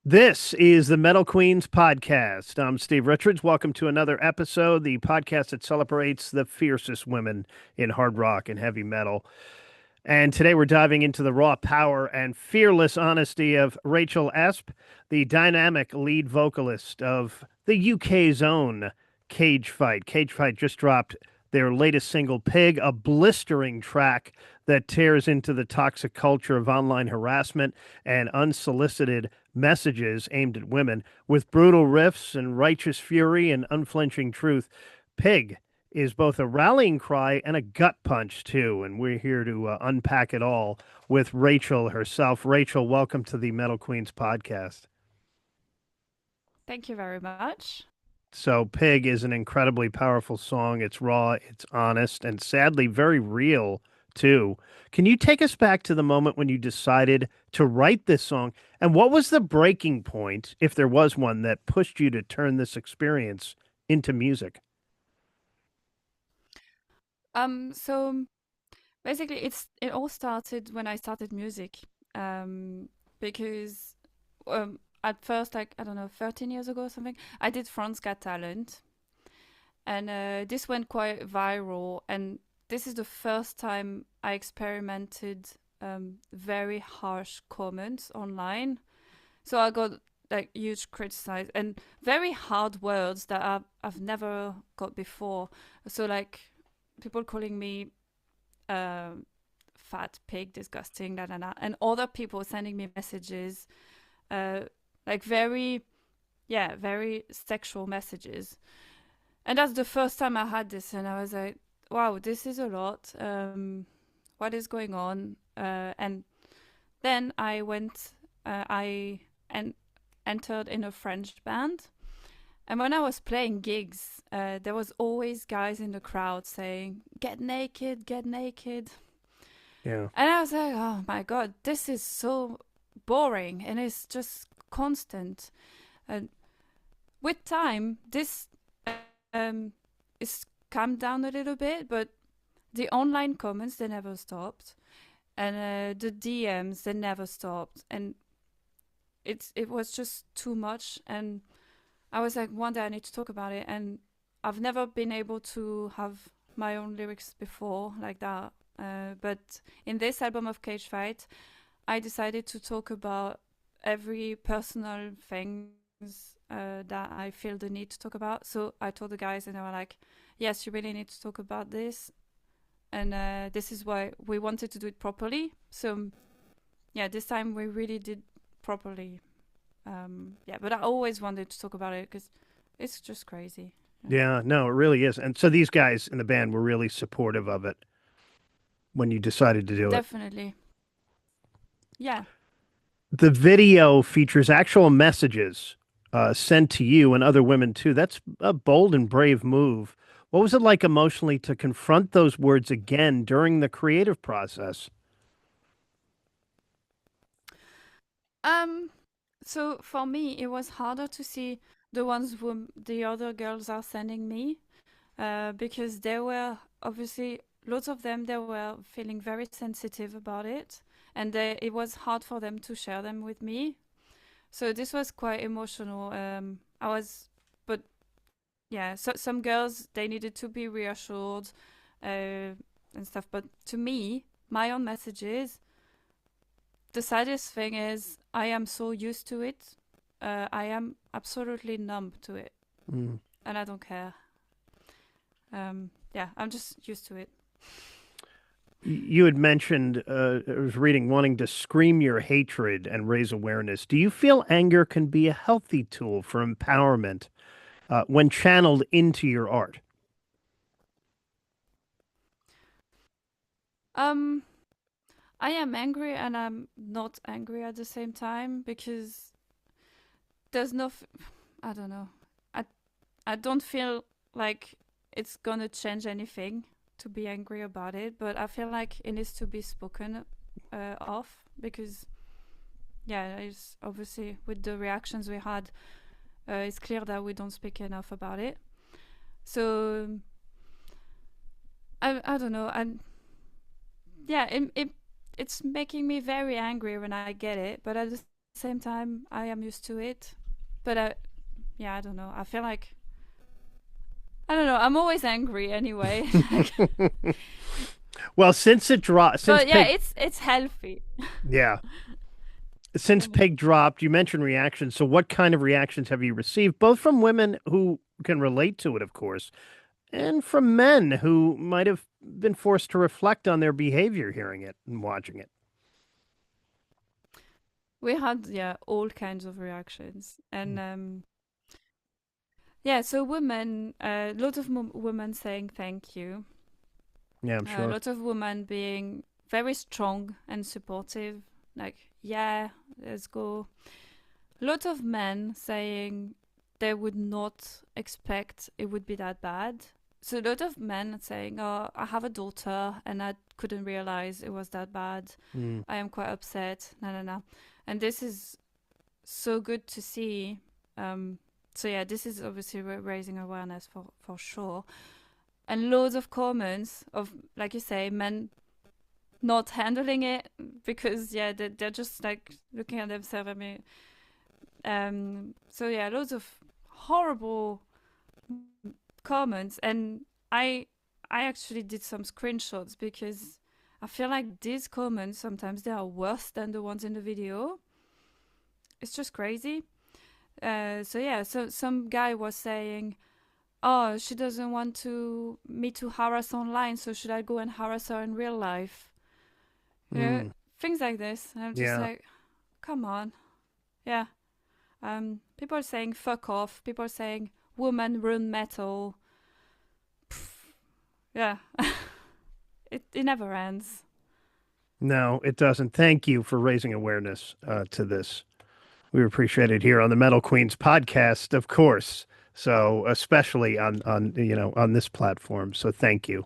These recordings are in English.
This is the Metal Queens podcast. I'm Steve Richards. Welcome to another episode, the podcast that celebrates the fiercest women in hard rock and heavy metal. And today we're diving into the raw power and fearless honesty of Rachel Aspe, the dynamic lead vocalist of the UK's own Cage Fight. Cage Fight just dropped their latest single, Pig, a blistering track that tears into the toxic culture of online harassment and unsolicited messages aimed at women. With brutal riffs and righteous fury and unflinching truth, Pig is both a rallying cry and a gut punch, too. And we're here to unpack it all with Rachel herself. Rachel, welcome to the Metal Queens podcast. Thank you very much. So, Pig is an incredibly powerful song. It's raw, it's honest, and sadly very real, too. Can you take us back to the moment when you decided to write this song? And what was the breaking point, if there was one, that pushed you to turn this experience into music? So basically it all started when I started music. Because at first, like, I don't know, 13 years ago or something, I did France Got Talent, and this went quite viral, and this is the first time I experimented very harsh comments online. So I got like huge criticize and very hard words that I've never got before. So like people calling me uh, fat pig, disgusting, da da da, and other people sending me messages, uh, like very sexual messages. And that's the first time I had this, and I was like, wow, this is a lot. What is going on? And then I and entered in a French band. And when I was playing gigs, there was always guys in the crowd saying, "Get naked, get naked." Yeah. And I was like, "Oh my god, this is so boring, and it's just constant." And with time, this um, is calmed down a little bit, but the online comments they never stopped, and the DMs they never stopped, and it was just too much. And I was like, one day I need to talk about it. And I've never been able to have my own lyrics before like that. But in this album of Cage Fight, I decided to talk about every personal things that I feel the need to talk about. So I told the guys, and they were like, "Yes, you really need to talk about this." And this is why we wanted to do it properly. So yeah, this time we really did properly. Yeah, but I always wanted to talk about it because it's just crazy. Yeah. Yeah, no, it really is. And so these guys in the band were really supportive of it when you decided to do it. Definitely. Yeah. The video features actual messages sent to you and other women too. That's a bold and brave move. What was it like emotionally to confront those words again during the creative process? Um. So for me, it was harder to see the ones whom the other girls are sending me, because they were obviously lots of them. They were feeling very sensitive about it, and it was hard for them to share them with me. So this was quite emotional. I was, but yeah, so some girls they needed to be reassured, and stuff. But to me, my own messages, the saddest thing is I am so used to it. I am absolutely numb to it, Mm. and I don't care. Yeah, I'm just used to it. You had mentioned, I was reading, wanting to scream your hatred and raise awareness. Do you feel anger can be a healthy tool for empowerment when channeled into your art? Um, I am angry and I'm not angry at the same time because there's no, I don't know. I I don't feel like it's gonna change anything to be angry about it, but I feel like it needs to be spoken of because yeah, it's obviously with the reactions we had, it's clear that we don't speak enough about it. So I don't know. And yeah, it's making me very angry when I get it, but at the same time, I am used to it. But yeah, I don't know. I feel like I don't know. I'm always angry anyway. Well, since it dropped, since But yeah, Pig, it's healthy. yeah, since Mhm. Pig dropped, you mentioned reactions. So, what kind of reactions have you received, both from women who can relate to it, of course, and from men who might have been forced to reflect on their behavior hearing it and watching it? We had yeah all kinds of reactions, and Mm. yeah. So women, lots of women saying thank you. Yeah, I'm sure. Lots of women being very strong and supportive, like yeah, let's go. Lots of men saying they would not expect it would be that bad. So a lot of men saying, "Oh, I have a daughter, and I couldn't realize it was that bad. Mm. I am quite upset." No, no, no. And this is so good to see. Um, so yeah, this is obviously raising awareness for sure. And loads of comments of, like you say, men not handling it because yeah, they're just like looking at themselves. I mean, so yeah, loads of horrible comments, and I I actually did some screenshots because I feel like these comments sometimes they are worse than the ones in the video. It's just crazy. So yeah, so some guy was saying, "Oh, she doesn't want to me to harass online, so should I go and harass her in real life?" You know, Mm. things like this. And I'm just Yeah. like, come on, yeah. People are saying fuck off. People are saying woman run metal. Yeah, it never ends. No, it doesn't. Thank you for raising awareness to this. We appreciate it here on the Metal Queens podcast, of course. So especially on on this platform. So thank you.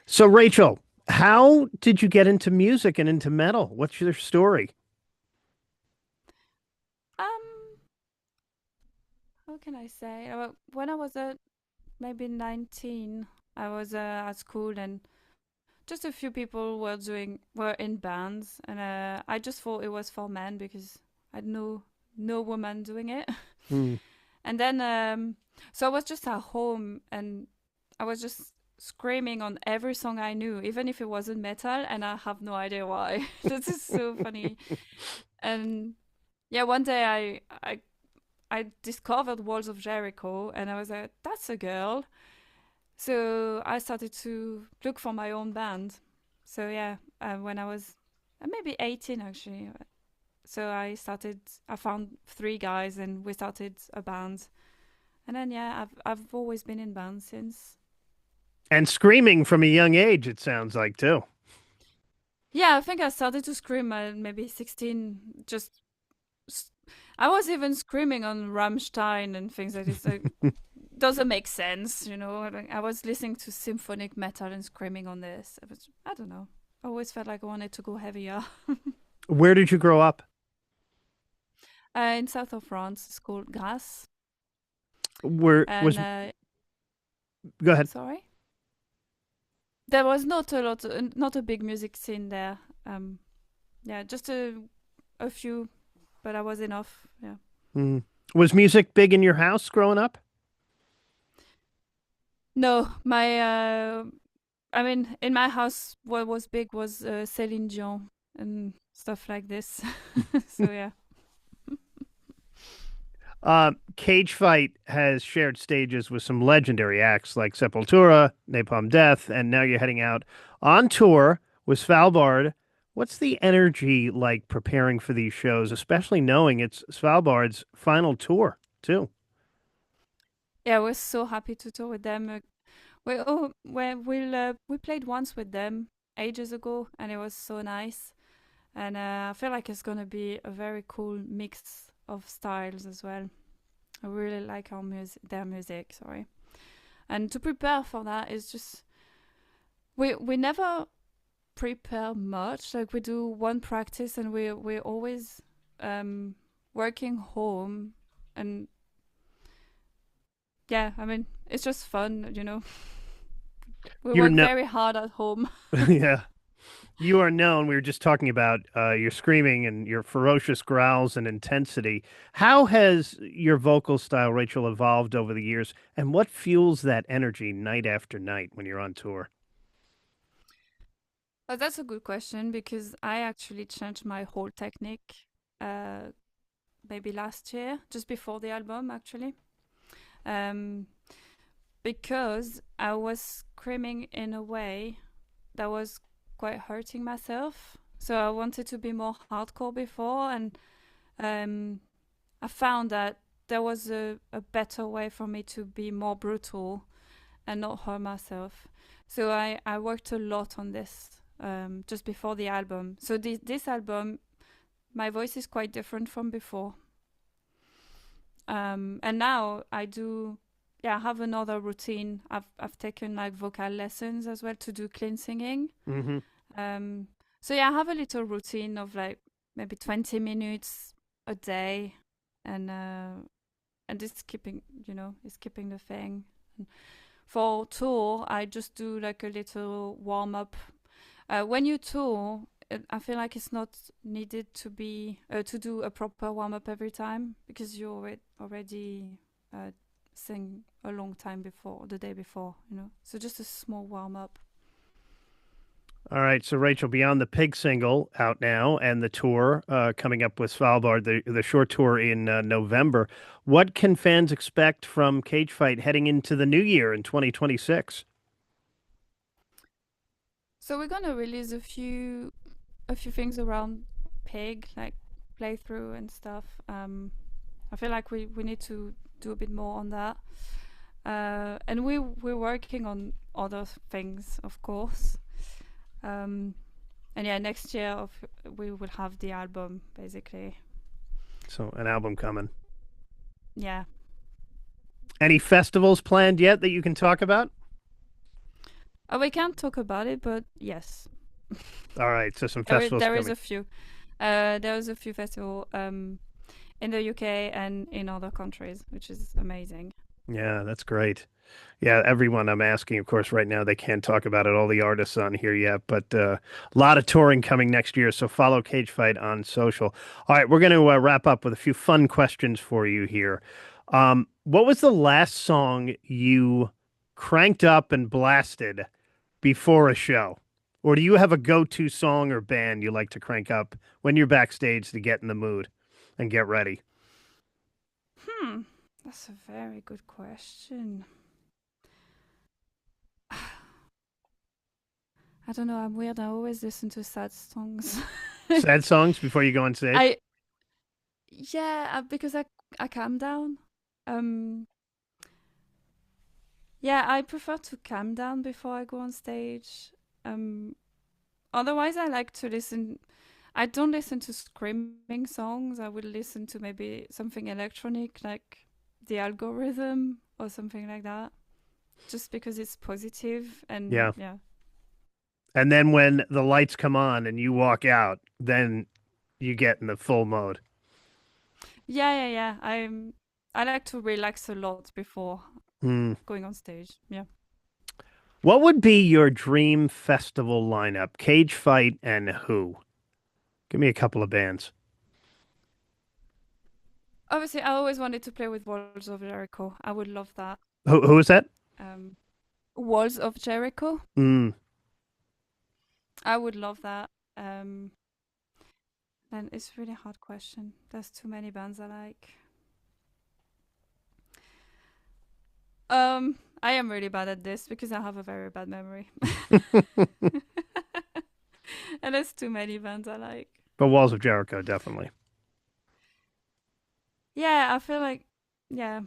So Rachel, how did you get into music and into metal? What's your story? Um, how can I say? When I was maybe 19, I was at school and just a few people were in bands, and I just thought it was for men because I know no woman doing it. Hmm. And then so I was just at home and I was just screaming on every song I knew, even if it wasn't metal, and I have no idea why. This is so funny. And yeah, one day I discovered Walls of Jericho, and I was like, "That's a girl." So I started to look for my own band. So yeah, when I was maybe 18 actually. So I found three guys and we started a band. And then yeah, I've always been in bands since. And screaming from a young age, it sounds like too. Yeah, I think I started to scream at maybe 16. Just I was even screaming on Rammstein and things like this. Like, doesn't make sense, you know. Like, I was listening to symphonic metal and screaming on this. I don't know. I always felt like I wanted to go heavier. Where did you grow up? In south of France, it's called Grasse. Where And was Go ahead. sorry, there was not a lot, not a big music scene there. Yeah, just a few, but that was enough. Yeah. Hmm. Was music big in your house growing up? No, my I mean, in my house, what was big was Céline Dion and stuff like this. So yeah. Cage Fight has shared stages with some legendary acts like Sepultura, Napalm Death, and now you're heading out on tour with Svalbard. What's the energy like preparing for these shows, especially knowing it's Svalbard's final tour, too? Yeah, we're so happy to tour with them. We played once with them ages ago, and it was so nice. And I feel like it's gonna be a very cool mix of styles as well. I really like their music. Sorry, and to prepare for that is just we never prepare much. Like we do one practice, and we're always um, working home, and yeah, I mean it's just fun, you know. We You're work no, very hard at home. yeah. You are known. We were just talking about your screaming and your ferocious growls and intensity. How has your vocal style, Rachel, evolved over the years, and what fuels that energy night after night when you're on tour? Oh, that's a good question because I actually changed my whole technique uh, maybe last year, just before the album, actually. Um, because I was screaming in a way that was quite hurting myself. So I wanted to be more hardcore before, and um, I found that there was a better way for me to be more brutal and not hurt myself. So I worked a lot on this just before the album. So this album, my voice is quite different from before. And now I do, yeah, I have another routine. I've taken like vocal lessons as well to do clean singing. Hmm. Um, so yeah, I have a little routine of like maybe 20 minutes a day, and it's keeping, it's keeping the thing. And for tour, I just do like a little warm up. When you tour, I feel like it's not needed to do a proper warm up every time because you already sing a long time before the day before, So just a small warm up. All right, so Rachel, beyond the Pig single out now and the tour coming up with Svalbard, the short tour in November, what can fans expect from Cage Fight heading into the new year in 2026? So we're gonna release a few things around Pig, like playthrough and stuff. I feel like we need to do a bit more on that. And we're working on other things, of course. And yeah, next year we will have the album basically. So, an album coming. Yeah. Any festivals planned yet that you can talk about? We can't talk about it, but yes, All right, so some there is, festivals there is coming. a few. There is a few festival in the UK and in other countries, which is amazing. Yeah, that's great. Yeah, everyone I'm asking, of course, right now they can't talk about it, all the artists on here yet, but a lot of touring coming next year. So follow Cage Fight on social. All right, we're going to wrap up with a few fun questions for you here. What was the last song you cranked up and blasted before a show? Or do you have a go-to song or band you like to crank up when you're backstage to get in the mood and get ready? Hmm, that's a very good question. I don't know. I'm weird. I always listen to sad songs. Sad songs before you go on stage? I Yeah, because I calm down. Um, yeah, I prefer to calm down before I go on stage. Um, Otherwise, I like to listen. I don't listen to screaming songs. I will listen to maybe something electronic, like the algorithm or something like that, just because it's positive and Yeah. yeah. And then when the lights come on and you walk out, then you get in the full mode. Yeah. I like to relax a lot before Hmm. going on stage. Yeah. What would be your dream festival lineup? Cage Fight and who? Give me a couple of bands. Obviously, I always wanted to play with Walls of Jericho. I would love that. Who is that? Um, Walls of Jericho. Mm. I would love that. Um, and it's a really hard question. There's too many bands I like. I am really bad at this because I have a very bad memory. And there's too many bands I like. But Walls of Jericho, definitely. Yeah, I feel like, yeah,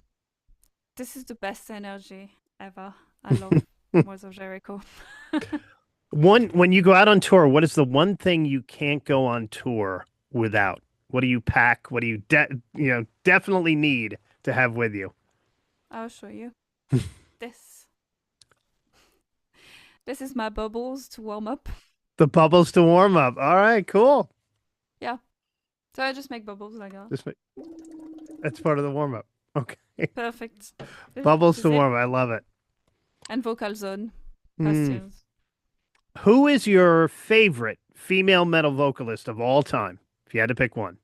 this is the best energy ever. I love Walls of Jericho. When you go out on tour, what is the one thing you can't go on tour without? What do you pack? What do you definitely need to have with you? I'll show you. This. This is my bubbles to warm up. The bubbles to warm up. All right, cool. Yeah. So I just make bubbles like that. This that's part of the warm up. Okay. Perfect. This Bubbles is to it. warm up. I love it. And vocal zone Hmm. costumes. Who is your favorite female metal vocalist of all time, if you had to pick one.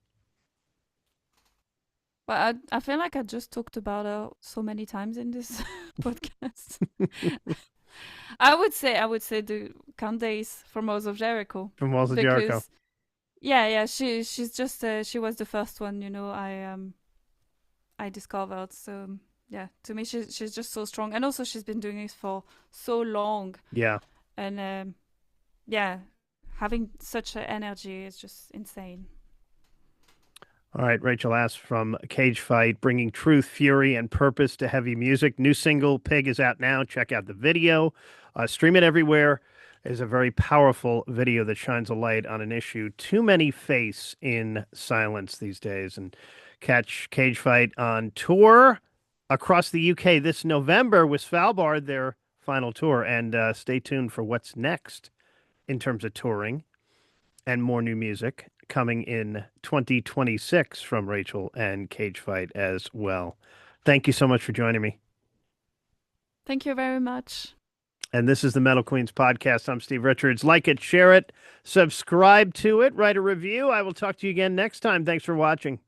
But I feel like I just talked about her so many times in this podcast. I would say the Candace from Walls of Jericho, From Walls of Jericho. because yeah, she's just she was the first one, I discovered. So yeah, to me she's just so strong, and also she's been doing this for so long, Yeah. and yeah, having such an energy is just insane. All right, Rachel Aspe from Cage Fight, bringing truth, fury, and purpose to heavy music. New single Pig is out now. Check out the video. Stream it everywhere. It's a very powerful video that shines a light on an issue too many face in silence these days. And catch Cage Fight on tour across the UK this November with Svalbard, their final tour. And stay tuned for what's next in terms of touring and more new music coming in 2026 from Rachel and Cage Fight as well. Thank you so much for joining me. Thank you very much. And this is the Metal Queens podcast. I'm Steve Richards. Like it, share it, subscribe to it, write a review. I will talk to you again next time. Thanks for watching.